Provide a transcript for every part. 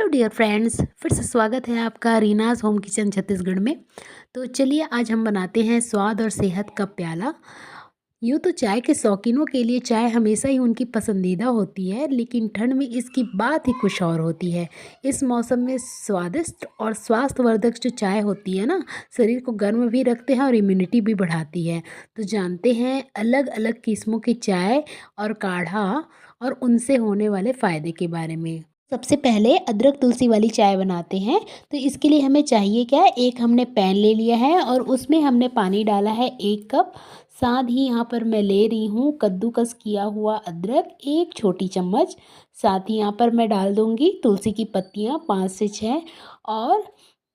Dear friends, फिर से स्वागत है आपका रीनाज़ होम किचन छत्तीसगढ़ में। तो चलिए आज हम बनाते हैं स्वाद और सेहत का प्याला। यूँ तो चाय के शौकीनों के लिए चाय हमेशा ही उनकी पसंदीदा होती है, लेकिन ठंड में इसकी बात ही कुछ और होती है। इस मौसम में स्वादिष्ट और स्वास्थ्यवर्धक जो चाय होती है ना, शरीर को गर्म भी रखते हैं और इम्यूनिटी भी बढ़ाती है। तो जानते हैं अलग-अलग किस्मों की चाय और काढ़ा और उनसे होने वाले फ़ायदे के बारे में। सबसे पहले अदरक तुलसी वाली चाय बनाते हैं। तो इसके लिए हमें चाहिए क्या है, एक हमने पैन ले लिया है और उसमें हमने पानी डाला है 1 कप। साथ ही यहाँ पर मैं ले रही हूँ कद्दूकस किया हुआ अदरक 1 छोटी चम्मच। साथ ही यहाँ पर मैं डाल दूँगी तुलसी की पत्तियाँ 5 से 6 और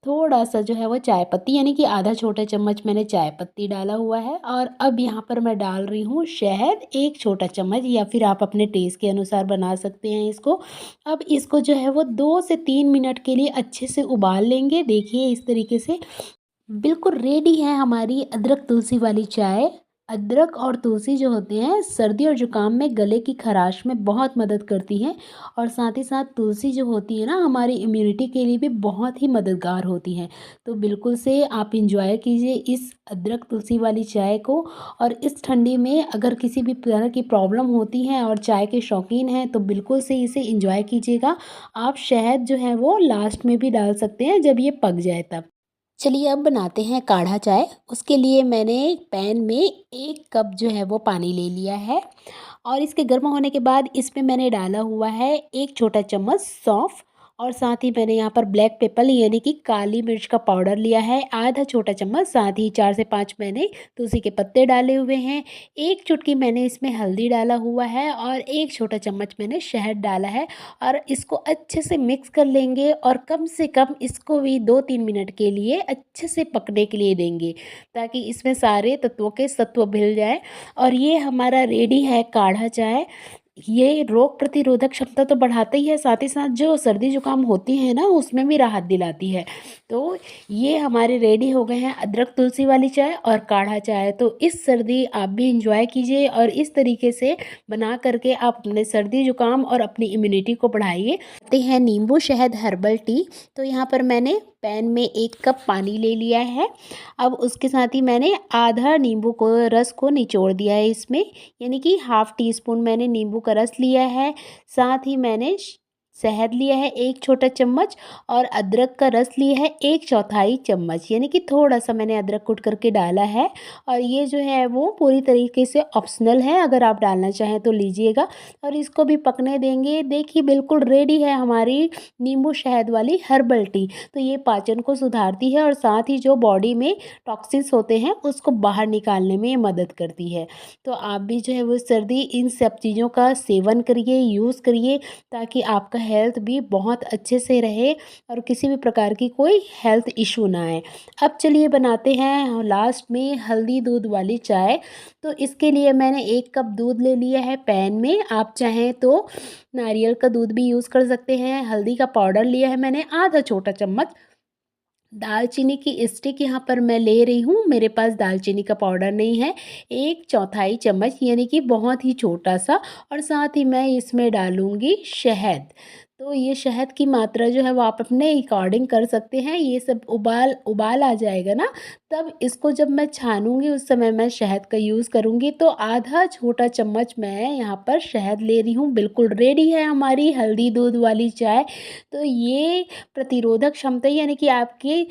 थोड़ा-सा जो है वो चाय पत्ती यानी कि आधा छोटा चम्मच मैंने चाय पत्ती डाला हुआ है। और अब यहाँ पर मैं डाल रही हूँ शहद 1 छोटा चम्मच, या फिर आप अपने टेस्ट के अनुसार बना सकते हैं इसको। अब इसको जो है वो 2 से 3 मिनट के लिए अच्छे से उबाल लेंगे। देखिए इस तरीके से बिल्कुल रेडी है हमारी अदरक तुलसी वाली चाय। अदरक और तुलसी जो होते हैं सर्दी और ज़ुकाम में गले की खराश में बहुत मदद करती हैं। और साथ ही साथ तुलसी जो होती है ना, हमारी इम्यूनिटी के लिए भी बहुत ही मददगार होती हैं। तो बिल्कुल से आप इंजॉय कीजिए इस अदरक तुलसी वाली चाय को। और इस ठंडी में अगर किसी भी तरह की प्रॉब्लम होती है और चाय के शौकीन हैं तो बिल्कुल से इसे इंजॉय कीजिएगा। आप शहद जो है वो लास्ट में भी डाल सकते हैं जब ये पक जाए तब। चलिए अब बनाते हैं काढ़ा चाय। उसके लिए मैंने पैन में 1 कप जो है वो पानी ले लिया है। और इसके गर्म होने के बाद इसमें मैंने डाला हुआ है 1 छोटा चम्मच सौंफ। और साथ ही मैंने यहाँ पर ब्लैक पेपर यानी कि काली मिर्च का पाउडर लिया है आधा छोटा चम्मच। साथ ही 4 से 5 मैंने तुलसी के पत्ते डाले हुए हैं। 1 चुटकी मैंने इसमें हल्दी डाला हुआ है और 1 छोटा चम्मच मैंने शहद डाला है। और इसको अच्छे से मिक्स कर लेंगे और कम से कम इसको भी 2-3 मिनट के लिए अच्छे से पकने के लिए देंगे, ताकि इसमें सारे तत्वों के सत्व मिल जाए। और ये हमारा रेडी है काढ़ा चाय। ये रोग प्रतिरोधक क्षमता तो बढ़ाता ही है, साथ ही साथ जो सर्दी जुकाम होती है ना उसमें भी राहत दिलाती है। तो ये हमारे रेडी हो गए हैं अदरक तुलसी वाली चाय और काढ़ा चाय। तो इस सर्दी आप भी इंजॉय कीजिए और इस तरीके से बना करके आप अपने सर्दी जुकाम और अपनी इम्यूनिटी को बढ़ाइए। ते हैं नींबू शहद हर्बल टी। तो यहाँ पर मैंने पैन में 1 कप पानी ले लिया है। अब उसके साथ ही मैंने आधा नींबू को रस को निचोड़ दिया है इसमें, यानी कि हाफ़ टी स्पून मैंने नींबू का रस लिया है। साथ ही मैंने शहद लिया है 1 छोटा चम्मच और अदरक का रस लिया है 1/4 चम्मच, यानी कि थोड़ा-सा मैंने अदरक कूट करके डाला है। और ये जो है वो पूरी तरीके से ऑप्शनल है, अगर आप डालना चाहें तो लीजिएगा। और इसको भी पकने देंगे। देखिए बिल्कुल रेडी है हमारी नींबू शहद वाली हर्बल टी। तो ये पाचन को सुधारती है और साथ ही जो बॉडी में टॉक्सिन्स होते हैं उसको बाहर निकालने में ये मदद करती है। तो आप भी जो है वो सर्दी इन सब चीज़ों का सेवन करिए, यूज़ करिए, ताकि आपका हेल्थ भी बहुत अच्छे से रहे और किसी भी प्रकार की कोई हेल्थ इशू ना आए। अब चलिए बनाते हैं लास्ट में हल्दी दूध वाली चाय। तो इसके लिए मैंने 1 कप दूध ले लिया है पैन में। आप चाहें तो नारियल का दूध भी यूज़ कर सकते हैं। हल्दी का पाउडर लिया है मैंने आधा छोटा चम्मच। दालचीनी की स्टिक यहाँ पर मैं ले रही हूँ, मेरे पास दालचीनी का पाउडर नहीं है। 1/4 चम्मच यानी कि बहुत ही छोटा-सा। और साथ ही मैं इसमें डालूँगी शहद। तो ये शहद की मात्रा जो है वो आप अपने अकॉर्डिंग कर सकते हैं। ये सब उबाल उबाल आ जाएगा ना, तब इसको जब मैं छानूँगी उस समय मैं शहद का यूज़ करूँगी। तो आधा छोटा चम्मच मैं यहाँ पर शहद ले रही हूँ। बिल्कुल रेडी है हमारी हल्दी दूध वाली चाय। तो ये प्रतिरोधक क्षमता यानी कि आपकी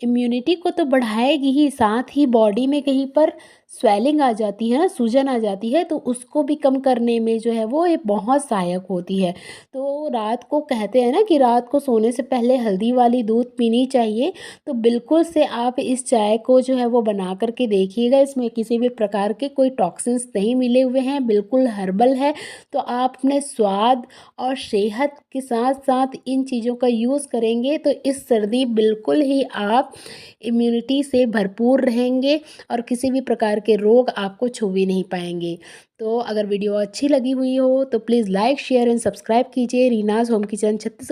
इम्यूनिटी को तो बढ़ाएगी ही, साथ ही बॉडी में कहीं पर स्वेलिंग आ जाती है ना, सूजन आ जाती है, तो उसको भी कम करने में जो है वो ये बहुत सहायक होती है। तो रात को कहते हैं ना कि रात को सोने से पहले हल्दी वाली दूध पीनी चाहिए। तो बिल्कुल से आप इस चाय को जो है वो बना कर के देखिएगा। इसमें किसी भी प्रकार के कोई टॉक्सिन्स नहीं मिले हुए हैं, बिल्कुल हर्बल है। तो आप अपने स्वाद और सेहत के साथ-साथ इन चीज़ों का यूज़ करेंगे तो इस सर्दी बिल्कुल ही आप इम्यूनिटी से भरपूर रहेंगे और किसी भी प्रकार के रोग आपको छू भी नहीं पाएँगे। तो अगर वीडियो अच्छी लगी हुई हो तो please like, share and subscribe कीजिए रीनाज़ होम किचन छत्तीस